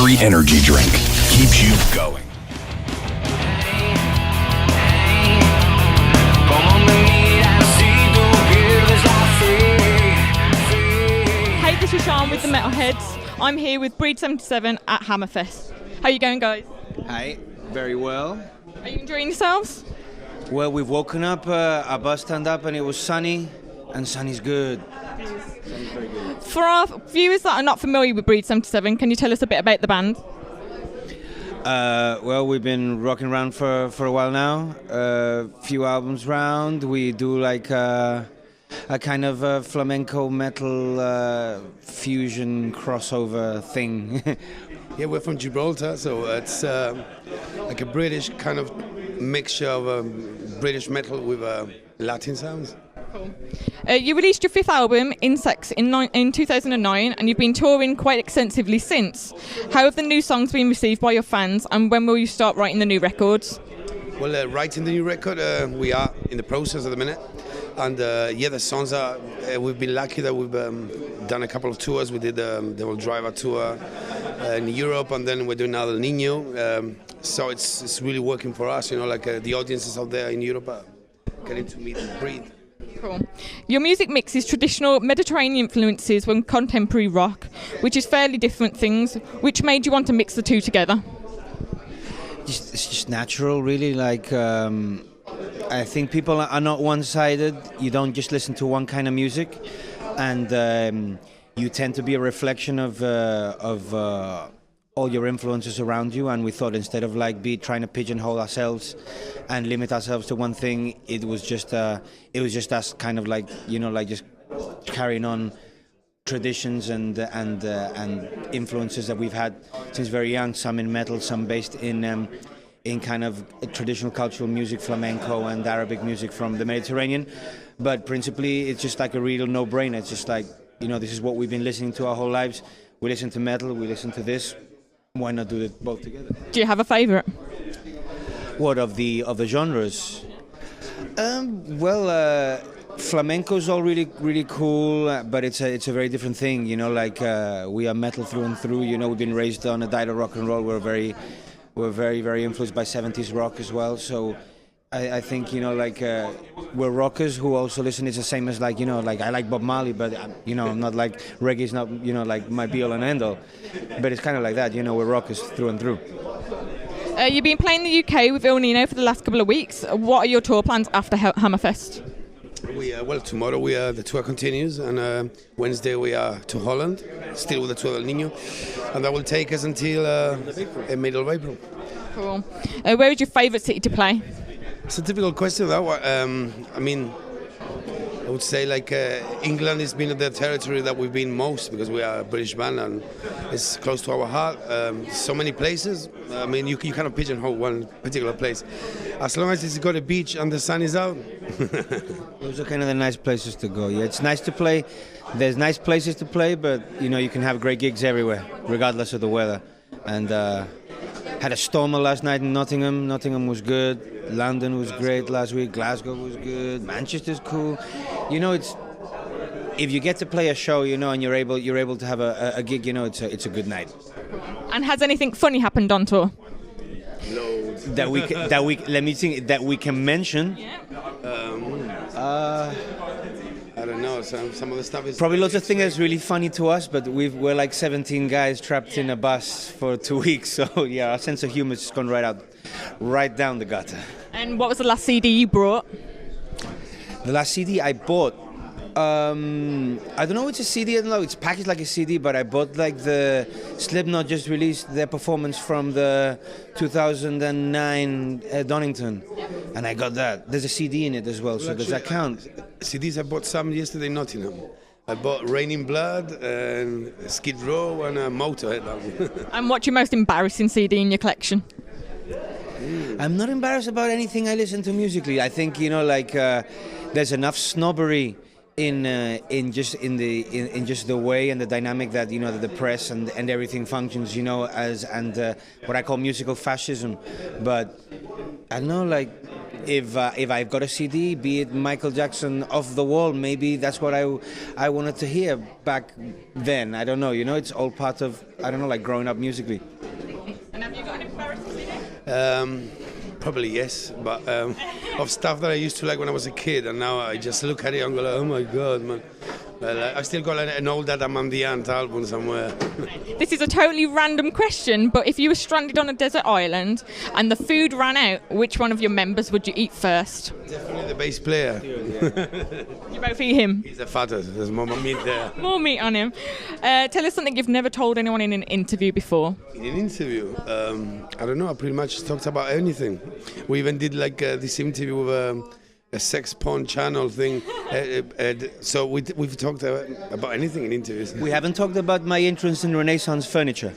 Battery energy drink keeps you going. Hey, this is Sean with the Metalheadz. I'm here with Breed77 at Hammerfest. How you going, guys? Hi, very well. Are you enjoying yourselves? Well, we've woken up, our bus turned up and it was sunny, and sunny's good. For our viewers that are not familiar with Breed77, can you tell us a bit about the band? Well, we've been rocking around for a while now, a few albums round. We do like a kind of flamenco metal fusion crossover thing. Yeah, we're from Gibraltar, so it's like a British kind of mixture of British metal with Latin sounds. Cool. You released your fifth album, Insects, in 2009, and you've been touring quite extensively since. How have the new songs been received by your fans, and when will you start writing the new records? Well, writing the new record, we are in the process at the minute. And yeah, the songs are, we've been lucky that we've done a couple of tours. We did the Devil Driver tour in Europe, and then we're doing now El Niño. So it's really working for us, you know, like the audiences out there in Europe are getting to meet and breathe. Cool. Your music mixes traditional Mediterranean influences with contemporary rock, which is fairly different things. Which made you want to mix the two together? It's just natural, really. Like, I think people are not one-sided. You don't just listen to one kind of music, and you tend to be a reflection of all your influences around you. And we thought instead of trying to pigeonhole ourselves and limit ourselves to one thing, it was just us kind of just carrying on traditions and influences that we've had since very young. Some in metal, some based in kind of traditional cultural music, flamenco and Arabic music from the Mediterranean. But principally, it's just like a real no-brainer. It's just like, this is what we've been listening to our whole lives. We listen to metal, we listen to this. Why not do it both together? Do you have a favourite? What of the genres? Flamenco's all really, really cool, but it's a very different thing. We are metal through and through. We've been raised on a diet of rock and roll. We're very, very influenced by 70s rock as well. So I think we're rockers who also listen. It's the same as I like Bob Marley, but I'm not like reggae's not like my be all and end all. But it's kind of like that. We're rockers through and through. You've been playing the UK with El Niño for the last couple of weeks. What are your tour plans after Hammerfest? Tomorrow the tour continues, and Wednesday we are to Holland, still with the tour of El Niño, and that will take us until middle of April. Cool. Where is your favourite city to play? It's a difficult question, that one. I would say England has been the territory that we've been most, because we are a British band and it's close to our heart. So many places. You cannot pigeonhole one particular place. As long as it's got a beach and the sun is out. Those are kind of the nice places to go. Yeah, it's nice to play. There's nice places to play, but you can have great gigs everywhere, regardless of the weather. And had a stormer last night in Nottingham. Nottingham was good. London was great last week. Glasgow was good. Manchester's cool. It's if you get to play a show, and you're able to have a gig, it's a good night. And has anything funny happened on tour? That we can mention. Yeah. I don't know. Some of the stuff is probably lots of things that's really funny to us, but we're like 17 guys trapped in a bus for 2 weeks. So yeah, our sense of humor has gone right down the gutter. And what was the last CD you brought? The last CD I bought, I don't know. It's a CD. I don't know. It's packaged like a CD, but I bought the Slipknot just released their performance from the 2009 Donington, and I got that. There's a CD in it as well. So does that count? CDs, I bought some yesterday in Nottingham. I bought Raining Blood and Skid Row and Motorhead. And what's your most embarrassing CD in your collection? I'm not embarrassed about anything I listen to musically. I think there's enough snobbery in just the way and the dynamic that that the press and everything functions as what I call musical fascism. But I don't know, if I've got a CD, be it Michael Jackson Off the Wall, maybe that's what I wanted to hear back then. I don't know. You know, it's all part of, I don't know, like growing up musically. And have you got an embarrassing CD? Probably yes, but of stuff that I used to like when I was a kid, and now I just look at it and go like, oh my god, man. Well, I still got an old Adam and the Ant album somewhere. This is a totally random question, but if you were stranded on a desert island and the food ran out, which one of your members would you eat first? Definitely the bass player. You both eat him. He's the fattest. There's more meat there. More meat on him. Tell us something you've never told anyone in an interview before. In an interview, I don't know. I pretty much talked about anything. We even did like this interview with a sex porn channel thing. So we've talked about anything in interviews. We haven't talked about my interest in Renaissance furniture.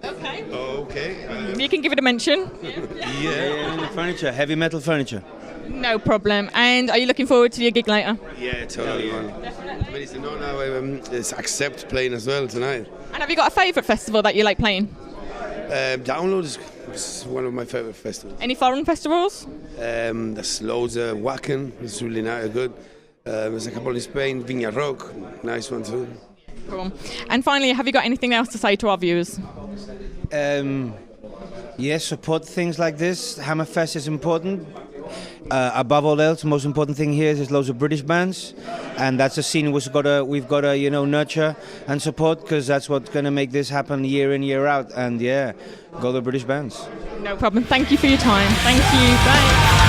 Okay. Oh, okay. You can give it a mention. Yeah. Furniture, heavy metal furniture. No problem. And are you looking forward to your gig later? Yeah, totally, man. But it's an honor. It's Accept playing as well tonight. And have you got a favourite festival that you like playing? Download is one of my favourite festivals. Any foreign festivals? There's loads of Wacken. It's really nice, good. There's a couple in Spain. Viña Rock, nice one too. Cool. And finally, have you got anything else to say to our viewers? Yes, support things like this. Hammerfest is important. Above all else, the most important thing here is there's loads of British bands, and that's a scene we've got to nurture and support, because that's what's going to make this happen year in, year out. And yeah, go the British bands. No problem. Thank you for your time. Thank you. Bye.